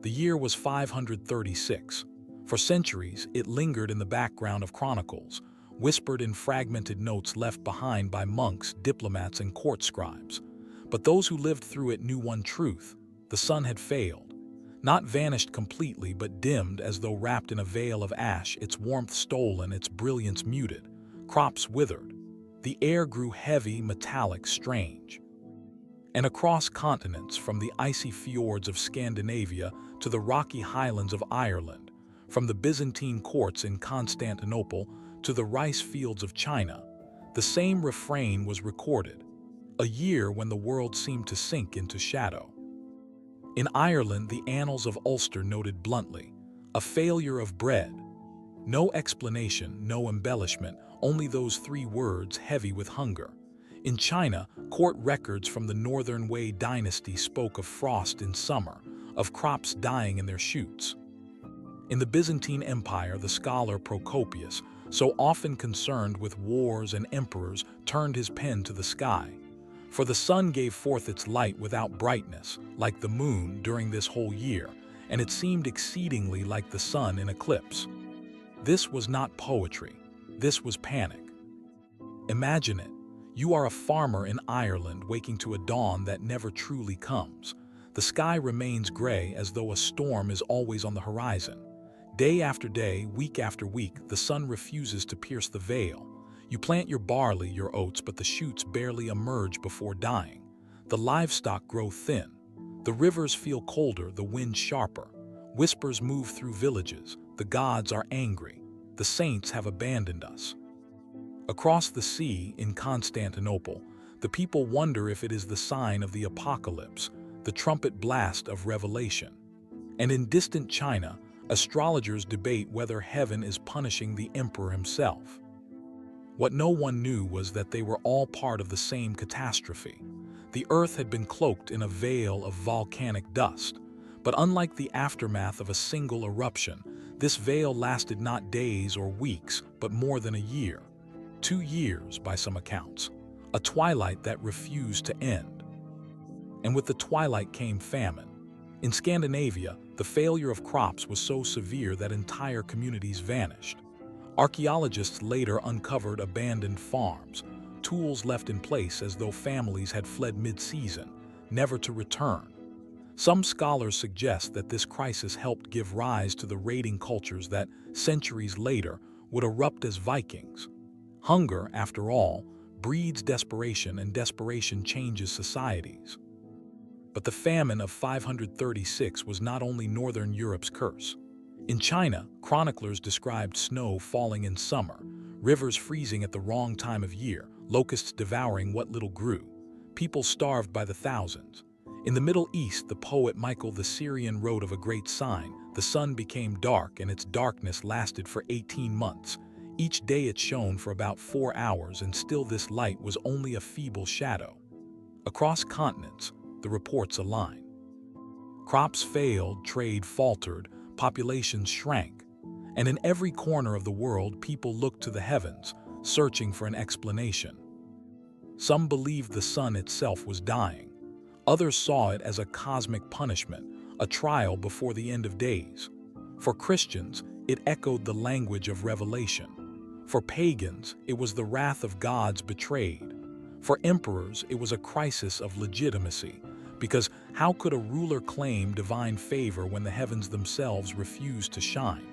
The year was 536. For centuries, it lingered in the background of chronicles, whispered in fragmented notes left behind by monks, diplomats, and court scribes. But those who lived through it knew one truth: the sun had failed. Not vanished completely, but dimmed as though wrapped in a veil of ash, its warmth stolen, its brilliance muted. Crops withered. The air grew heavy, metallic, strange. And across continents, from the icy fjords of Scandinavia to the rocky highlands of Ireland, from the Byzantine courts in Constantinople to the rice fields of China, the same refrain was recorded: a year when the world seemed to sink into shadow. In Ireland, the annals of Ulster noted bluntly: a failure of bread. No explanation, no embellishment, only those three words, heavy with hunger. In China, court records from the Northern Wei dynasty spoke of frost in summer, of crops dying in their shoots. In the Byzantine Empire, the scholar Procopius, so often concerned with wars and emperors, turned his pen to the sky. For the sun gave forth its light without brightness, like the moon during this whole year, and it seemed exceedingly like the sun in eclipse. This was not poetry. This was panic. Imagine it. You are a farmer in Ireland waking to a dawn that never truly comes. The sky remains gray as though a storm is always on the horizon. Day after day, week after week, the sun refuses to pierce the veil. You plant your barley, your oats, but the shoots barely emerge before dying. The livestock grow thin. The rivers feel colder, the wind sharper. Whispers move through villages. The gods are angry. The saints have abandoned us. Across the sea, in Constantinople, the people wonder if it is the sign of the apocalypse, the trumpet blast of revelation. And in distant China, astrologers debate whether heaven is punishing the emperor himself. What no one knew was that they were all part of the same catastrophe. The earth had been cloaked in a veil of volcanic dust, but unlike the aftermath of a single eruption, this veil lasted not days or weeks, but more than a year. 2 years by some accounts, a twilight that refused to end. And with the twilight came famine. In Scandinavia, the failure of crops was so severe that entire communities vanished. Archaeologists later uncovered abandoned farms, tools left in place as though families had fled mid-season, never to return. Some scholars suggest that this crisis helped give rise to the raiding cultures that, centuries later, would erupt as Vikings. Hunger, after all, breeds desperation, and desperation changes societies. But the famine of 536 was not only Northern Europe's curse. In China, chroniclers described snow falling in summer, rivers freezing at the wrong time of year, locusts devouring what little grew, people starved by the thousands. In the Middle East, the poet Michael the Syrian wrote of a great sign: the sun became dark, and its darkness lasted for 18 months. Each day it shone for about 4 hours, and still this light was only a feeble shadow. Across continents, the reports align. Crops failed, trade faltered, populations shrank, and in every corner of the world people looked to the heavens, searching for an explanation. Some believed the sun itself was dying. Others saw it as a cosmic punishment, a trial before the end of days. For Christians, it echoed the language of Revelation. For pagans, it was the wrath of gods betrayed. For emperors, it was a crisis of legitimacy, because how could a ruler claim divine favor when the heavens themselves refused to shine?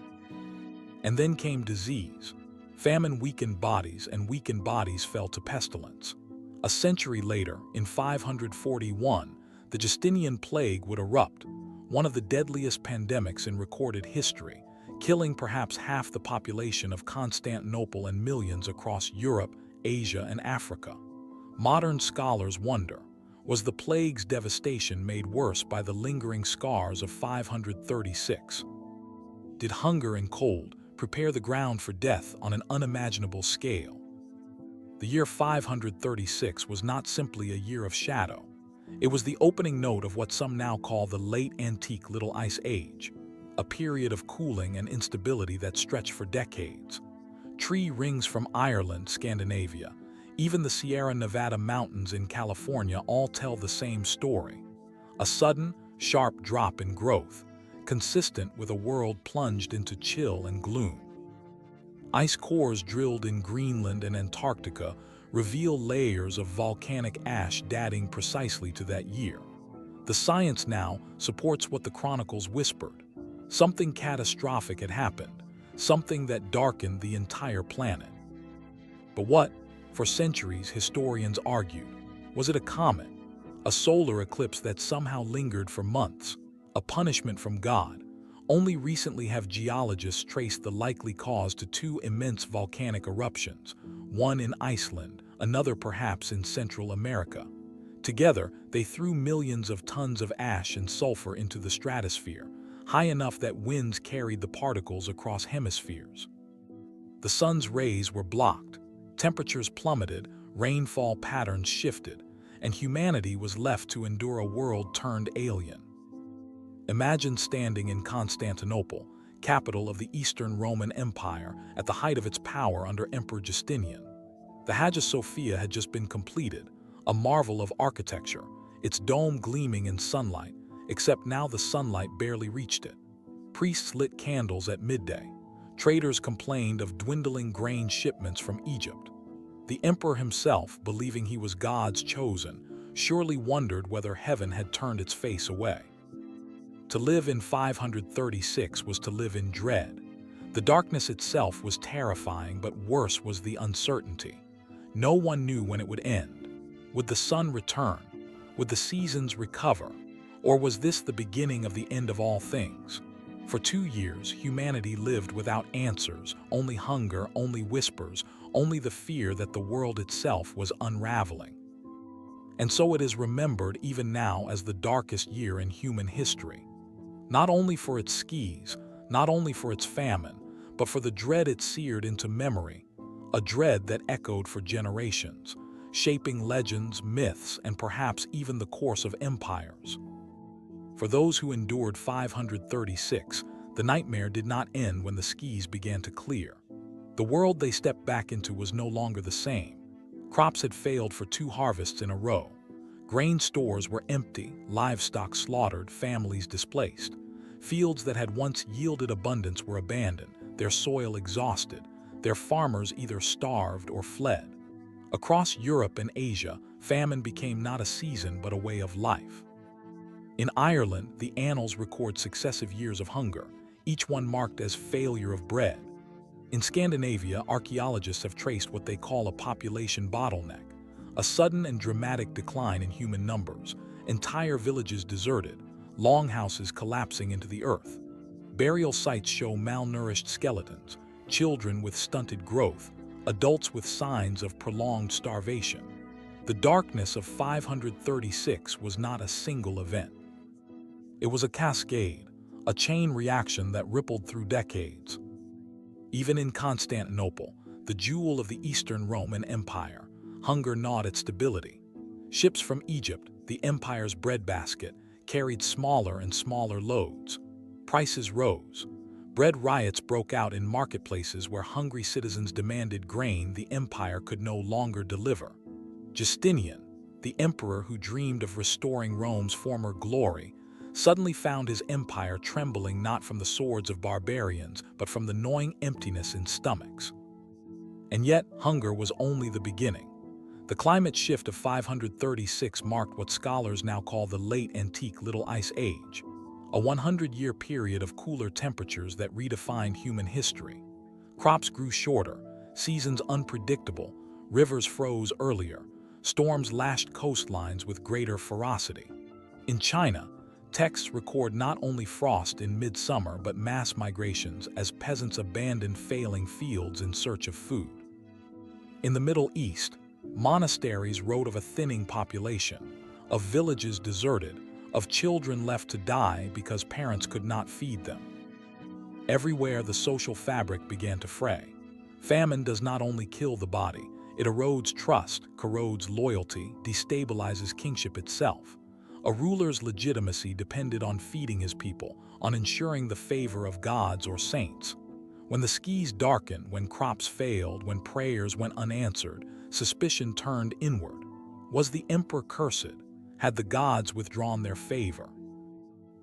And then came disease. Famine weakened bodies, and weakened bodies fell to pestilence. A century later, in 541, the Justinian plague would erupt, one of the deadliest pandemics in recorded history, killing perhaps half the population of Constantinople and millions across Europe, Asia, and Africa. Modern scholars wonder, was the plague's devastation made worse by the lingering scars of 536? Did hunger and cold prepare the ground for death on an unimaginable scale? The year 536 was not simply a year of shadow. It was the opening note of what some now call the Late Antique Little Ice Age, a period of cooling and instability that stretched for decades. Tree rings from Ireland, Scandinavia, even the Sierra Nevada mountains in California all tell the same story. A sudden, sharp drop in growth, consistent with a world plunged into chill and gloom. Ice cores drilled in Greenland and Antarctica reveal layers of volcanic ash dating precisely to that year. The science now supports what the chronicles whispered. Something catastrophic had happened, something that darkened the entire planet. But what, for centuries, historians argued? Was it a comet? A solar eclipse that somehow lingered for months? A punishment from God? Only recently have geologists traced the likely cause to two immense volcanic eruptions, one in Iceland, another perhaps in Central America. Together, they threw millions of tons of ash and sulfur into the stratosphere, high enough that winds carried the particles across hemispheres. The sun's rays were blocked, temperatures plummeted, rainfall patterns shifted, and humanity was left to endure a world turned alien. Imagine standing in Constantinople, capital of the Eastern Roman Empire, at the height of its power under Emperor Justinian. The Hagia Sophia had just been completed, a marvel of architecture, its dome gleaming in sunlight, except now the sunlight barely reached it. Priests lit candles at midday. Traders complained of dwindling grain shipments from Egypt. The emperor himself, believing he was God's chosen, surely wondered whether heaven had turned its face away. To live in 536 was to live in dread. The darkness itself was terrifying, but worse was the uncertainty. No one knew when it would end. Would the sun return? Would the seasons recover? Or was this the beginning of the end of all things? For 2 years, humanity lived without answers, only hunger, only whispers, only the fear that the world itself was unraveling. And so it is remembered even now as the darkest year in human history. Not only for its skis, not only for its famine, but for the dread it seared into memory, a dread that echoed for generations, shaping legends, myths, and perhaps even the course of empires. For those who endured 536, the nightmare did not end when the skis began to clear. The world they stepped back into was no longer the same. Crops had failed for 2 harvests in a row. Grain stores were empty, livestock slaughtered, families displaced. Fields that had once yielded abundance were abandoned, their soil exhausted, their farmers either starved or fled. Across Europe and Asia, famine became not a season but a way of life. In Ireland, the annals record successive years of hunger, each one marked as failure of bread. In Scandinavia, archaeologists have traced what they call a population bottleneck, a sudden and dramatic decline in human numbers, entire villages deserted, longhouses collapsing into the earth. Burial sites show malnourished skeletons, children with stunted growth, adults with signs of prolonged starvation. The darkness of 536 was not a single event. It was a cascade, a chain reaction that rippled through decades. Even in Constantinople, the jewel of the Eastern Roman Empire, hunger gnawed at stability. Ships from Egypt, the empire's breadbasket, carried smaller and smaller loads. Prices rose. Bread riots broke out in marketplaces where hungry citizens demanded grain the empire could no longer deliver. Justinian, the emperor who dreamed of restoring Rome's former glory, suddenly found his empire trembling not from the swords of barbarians, but from the gnawing emptiness in stomachs. And yet, hunger was only the beginning. The climate shift of 536 marked what scholars now call the Late Antique Little Ice Age, a 100-year period of cooler temperatures that redefined human history. Crops grew shorter, seasons unpredictable, rivers froze earlier, storms lashed coastlines with greater ferocity. In China, texts record not only frost in midsummer but mass migrations as peasants abandoned failing fields in search of food. In the Middle East, monasteries wrote of a thinning population, of villages deserted, of children left to die because parents could not feed them. Everywhere the social fabric began to fray. Famine does not only kill the body, it erodes trust, corrodes loyalty, destabilizes kingship itself. A ruler's legitimacy depended on feeding his people, on ensuring the favor of gods or saints. When the skies darkened, when crops failed, when prayers went unanswered, suspicion turned inward. Was the emperor cursed? Had the gods withdrawn their favor?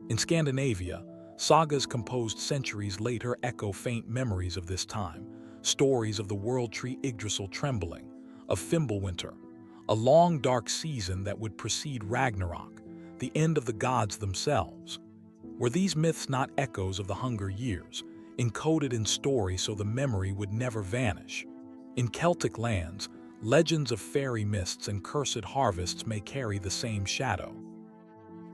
In Scandinavia, Sagas composed centuries later echo faint memories of this time, stories of the world tree Yggdrasil trembling, of Fimbulwinter, a long dark season that would precede Ragnarok, the end of the gods themselves. Were these myths not echoes of the Hunger Years, encoded in story so the memory would never vanish? In Celtic lands, legends of fairy mists and cursed harvests may carry the same shadow.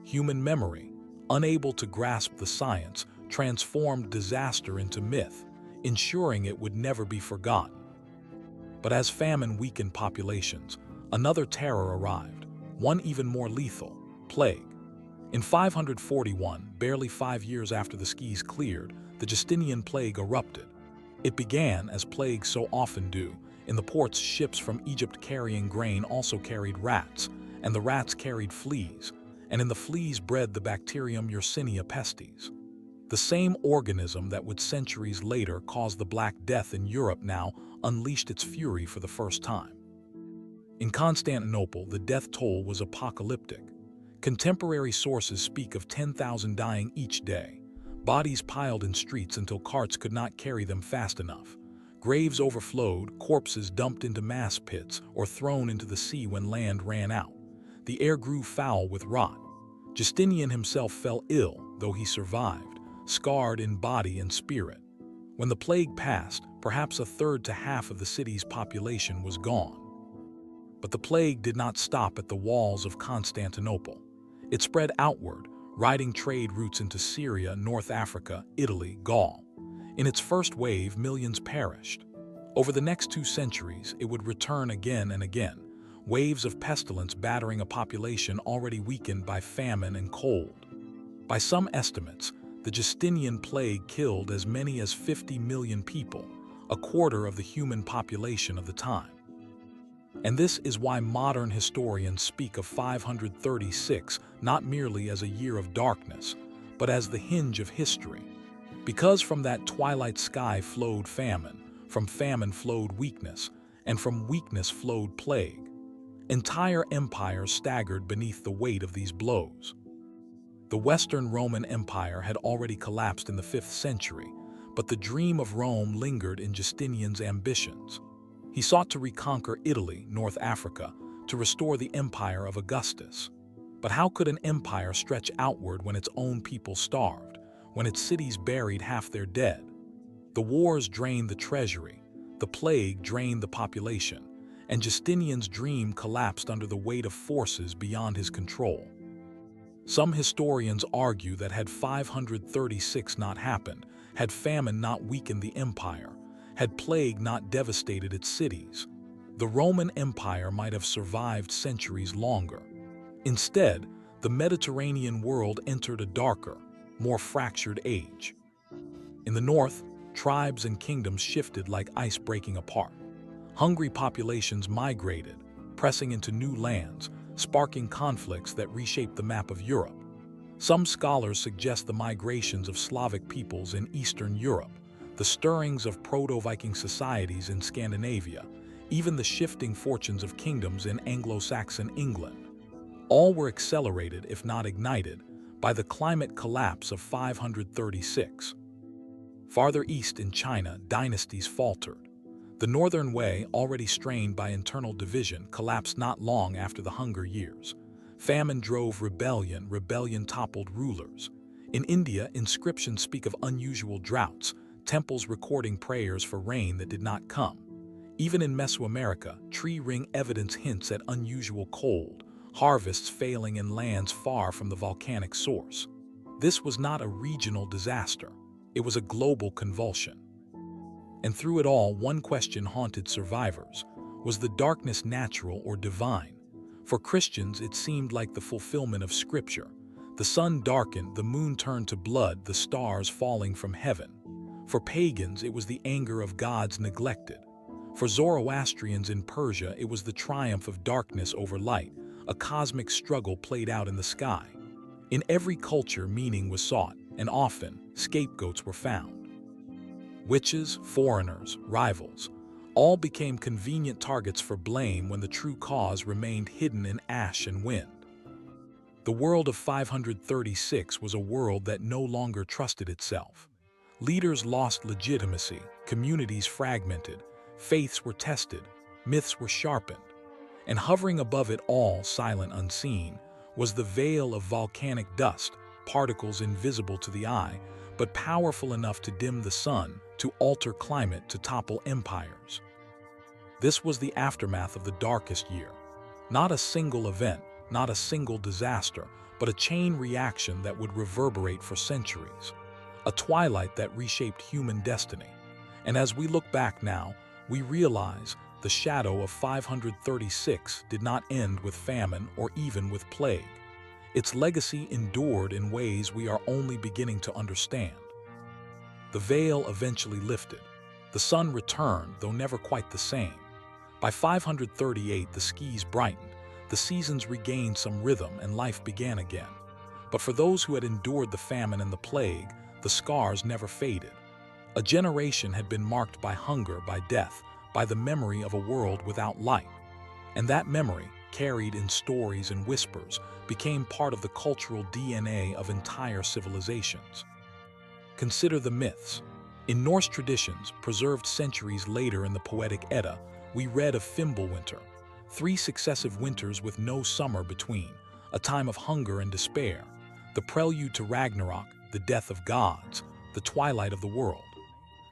Human memory, unable to grasp the science, transformed disaster into myth, ensuring it would never be forgotten. But as famine weakened populations, another terror arrived, one even more lethal: plague. In 541, barely 5 years after the skies cleared, the Justinian plague erupted. It began, as plagues so often do, in the ports. Ships from Egypt carrying grain also carried rats, and the rats carried fleas, and in the fleas bred the bacterium Yersinia pestis. The same organism that would centuries later cause the Black Death in Europe now unleashed its fury for the first time. In Constantinople, the death toll was apocalyptic. Contemporary sources speak of 10,000 dying each day, bodies piled in streets until carts could not carry them fast enough. Graves overflowed, corpses dumped into mass pits or thrown into the sea when land ran out. The air grew foul with rot. Justinian himself fell ill, though he survived, scarred in body and spirit. When the plague passed, perhaps a third to half of the city's population was gone. But the plague did not stop at the walls of Constantinople. It spread outward, riding trade routes into Syria, North Africa, Italy, Gaul. In its first wave, millions perished. Over the next 2 centuries, it would return again and again, waves of pestilence battering a population already weakened by famine and cold. By some estimates, the Justinian plague killed as many as 50 million people, a quarter of the human population of the time. And this is why modern historians speak of 536 not merely as a year of darkness, but as the hinge of history. Because from that twilight sky flowed famine, from famine flowed weakness, and from weakness flowed plague. Entire empires staggered beneath the weight of these blows. The Western Roman Empire had already collapsed in the 5th century, but the dream of Rome lingered in Justinian's ambitions. He sought to reconquer Italy, North Africa, to restore the empire of Augustus. But how could an empire stretch outward when its own people starved, when its cities buried half their dead? The wars drained the treasury, the plague drained the population, and Justinian's dream collapsed under the weight of forces beyond his control. Some historians argue that had 536 not happened, had famine not weakened the empire, had plague not devastated its cities, the Roman Empire might have survived centuries longer. Instead, the Mediterranean world entered a darker, more fractured age. In the north, tribes and kingdoms shifted like ice breaking apart. Hungry populations migrated, pressing into new lands, sparking conflicts that reshaped the map of Europe. Some scholars suggest the migrations of Slavic peoples in Eastern Europe, the stirrings of Proto-Viking societies in Scandinavia, even the shifting fortunes of kingdoms in Anglo-Saxon England. All were accelerated, if not ignited, by the climate collapse of 536. Farther east in China, dynasties faltered. The Northern Wei, already strained by internal division, collapsed not long after the Hunger Years. Famine drove rebellion, rebellion toppled rulers. In India, inscriptions speak of unusual droughts, temples recording prayers for rain that did not come. Even in Mesoamerica, tree ring evidence hints at unusual cold, harvests failing in lands far from the volcanic source. This was not a regional disaster. It was a global convulsion. And through it all, one question haunted survivors: was the darkness natural or divine? For Christians, it seemed like the fulfillment of Scripture. The sun darkened, the moon turned to blood, the stars falling from heaven. For pagans, it was the anger of gods neglected. For Zoroastrians in Persia, it was the triumph of darkness over light, a cosmic struggle played out in the sky. In every culture, meaning was sought, and often, scapegoats were found. Witches, foreigners, rivals, all became convenient targets for blame when the true cause remained hidden in ash and wind. The world of 536 was a world that no longer trusted itself. Leaders lost legitimacy, communities fragmented, faiths were tested, myths were sharpened. And hovering above it all, silent unseen, was the veil of volcanic dust, particles invisible to the eye, but powerful enough to dim the sun, to alter climate, to topple empires. This was the aftermath of the darkest year. Not a single event, not a single disaster, but a chain reaction that would reverberate for centuries. A twilight that reshaped human destiny. And as we look back now, we realize the shadow of 536 did not end with famine or even with plague. Its legacy endured in ways we are only beginning to understand. The veil eventually lifted. The sun returned, though never quite the same. By 538, the skies brightened, the seasons regained some rhythm, and life began again. But for those who had endured the famine and the plague, the scars never faded. A generation had been marked by hunger, by death, by the memory of a world without light. And that memory, carried in stories and whispers, became part of the cultural DNA of entire civilizations. Consider the myths. In Norse traditions, preserved centuries later in the Poetic Edda, we read of Fimbulwinter, 3 successive winters with no summer between, a time of hunger and despair, the prelude to Ragnarok, the death of gods, the twilight of the world.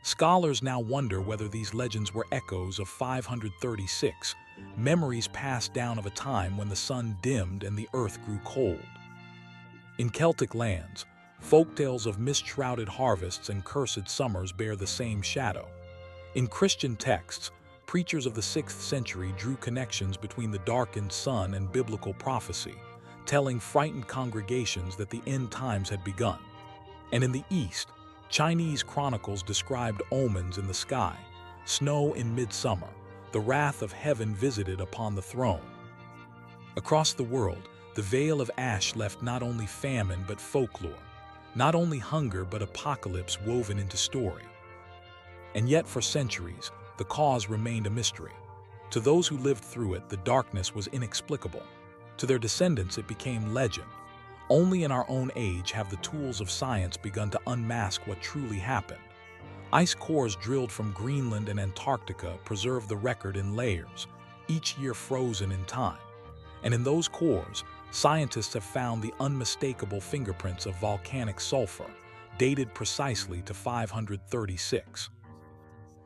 Scholars now wonder whether these legends were echoes of 536, memories passed down of a time when the sun dimmed and the earth grew cold. In Celtic lands, folktales of mist-shrouded harvests and cursed summers bear the same shadow. In Christian texts, preachers of the 6th century drew connections between the darkened sun and biblical prophecy, telling frightened congregations that the end times had begun. And in the East, Chinese chronicles described omens in the sky, snow in midsummer, the wrath of heaven visited upon the throne. Across the world, the veil of ash left not only famine but folklore, not only hunger but apocalypse woven into story. And yet for centuries, the cause remained a mystery. To those who lived through it, the darkness was inexplicable. To their descendants, it became legend. Only in our own age have the tools of science begun to unmask what truly happened. Ice cores drilled from Greenland and Antarctica preserve the record in layers, each year frozen in time. And in those cores, scientists have found the unmistakable fingerprints of volcanic sulfur, dated precisely to 536.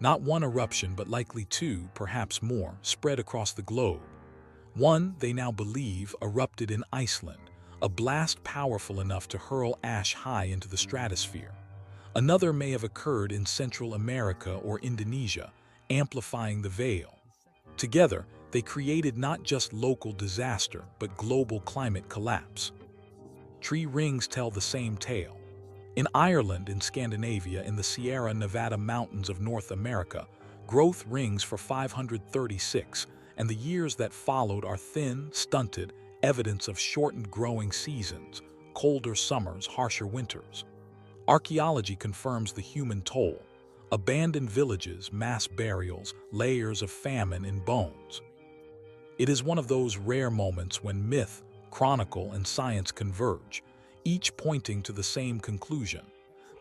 Not one eruption, but likely 2, perhaps more, spread across the globe. One, they now believe, erupted in Iceland, a blast powerful enough to hurl ash high into the stratosphere. Another may have occurred in Central America or Indonesia, amplifying the veil. Together, they created not just local disaster, but global climate collapse. Tree rings tell the same tale. In Ireland, in Scandinavia, in the Sierra Nevada mountains of North America, growth rings for 536, and the years that followed are thin, stunted, evidence of shortened growing seasons, colder summers, harsher winters. Archaeology confirms the human toll: abandoned villages, mass burials, layers of famine in bones. It is one of those rare moments when myth, chronicle, and science converge, each pointing to the same conclusion: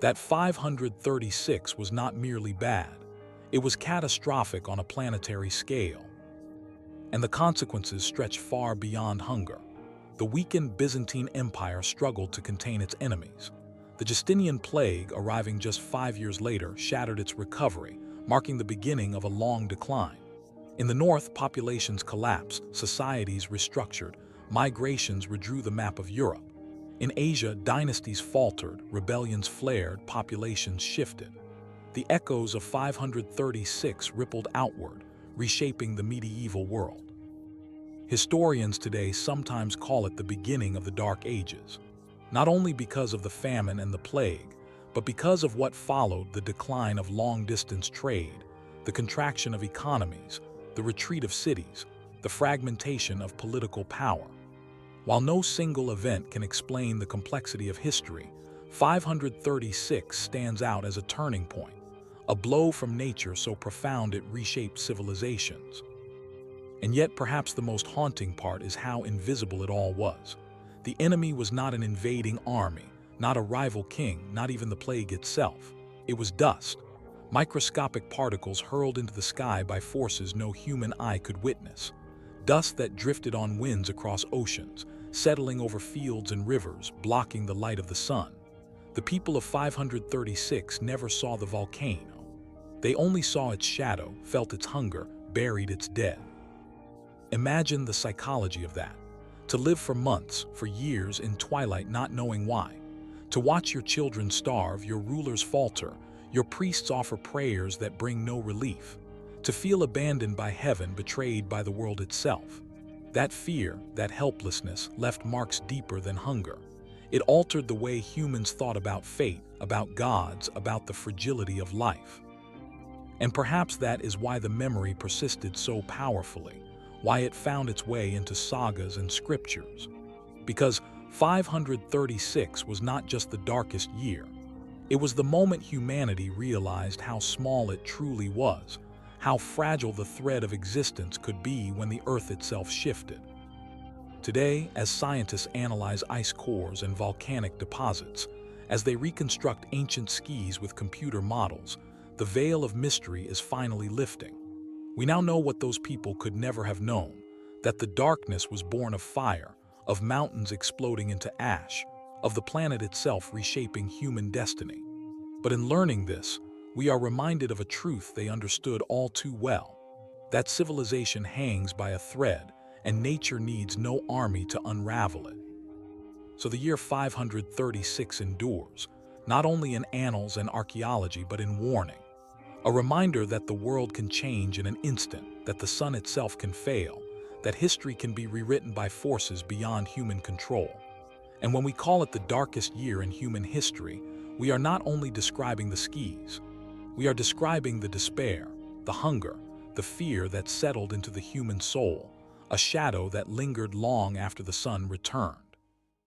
that 536 was not merely bad, it was catastrophic on a planetary scale. And the consequences stretch far beyond hunger. The weakened Byzantine Empire struggled to contain its enemies. The Justinian plague, arriving just 5 years later, shattered its recovery, marking the beginning of a long decline. In the north, populations collapsed, societies restructured, migrations redrew the map of Europe. In Asia, dynasties faltered, rebellions flared, populations shifted. The echoes of 536 rippled outward, reshaping the medieval world. Historians today sometimes call it the beginning of the Dark Ages, not only because of the famine and the plague, but because of what followed: the decline of long-distance trade, the contraction of economies, the retreat of cities, the fragmentation of political power. While no single event can explain the complexity of history, 536 stands out as a turning point, a blow from nature so profound it reshaped civilizations. And yet perhaps the most haunting part is how invisible it all was. The enemy was not an invading army, not a rival king, not even the plague itself. It was dust, microscopic particles hurled into the sky by forces no human eye could witness. Dust that drifted on winds across oceans, settling over fields and rivers, blocking the light of the sun. The people of 536 never saw the volcano. They only saw its shadow, felt its hunger, buried its dead. Imagine the psychology of that. To live for months, for years in twilight not knowing why. To watch your children starve, your rulers falter, your priests offer prayers that bring no relief. To feel abandoned by heaven, betrayed by the world itself. That fear, that helplessness, left marks deeper than hunger. It altered the way humans thought about fate, about gods, about the fragility of life. And perhaps that is why the memory persisted so powerfully, why it found its way into sagas and scriptures. Because 536 was not just the darkest year. It was the moment humanity realized how small it truly was, how fragile the thread of existence could be when the earth itself shifted. Today, as scientists analyze ice cores and volcanic deposits, as they reconstruct ancient skis with computer models, the veil of mystery is finally lifting. We now know what those people could never have known, that the darkness was born of fire, of mountains exploding into ash, of the planet itself reshaping human destiny. But in learning this, we are reminded of a truth they understood all too well, that civilization hangs by a thread, and nature needs no army to unravel it. So the year 536 endures, not only in annals and archaeology, but in warning. A reminder that the world can change in an instant, that the sun itself can fail, that history can be rewritten by forces beyond human control. And when we call it the darkest year in human history, we are not only describing the skis. We are describing the despair, the hunger, the fear that settled into the human soul, a shadow that lingered long after the sun returned.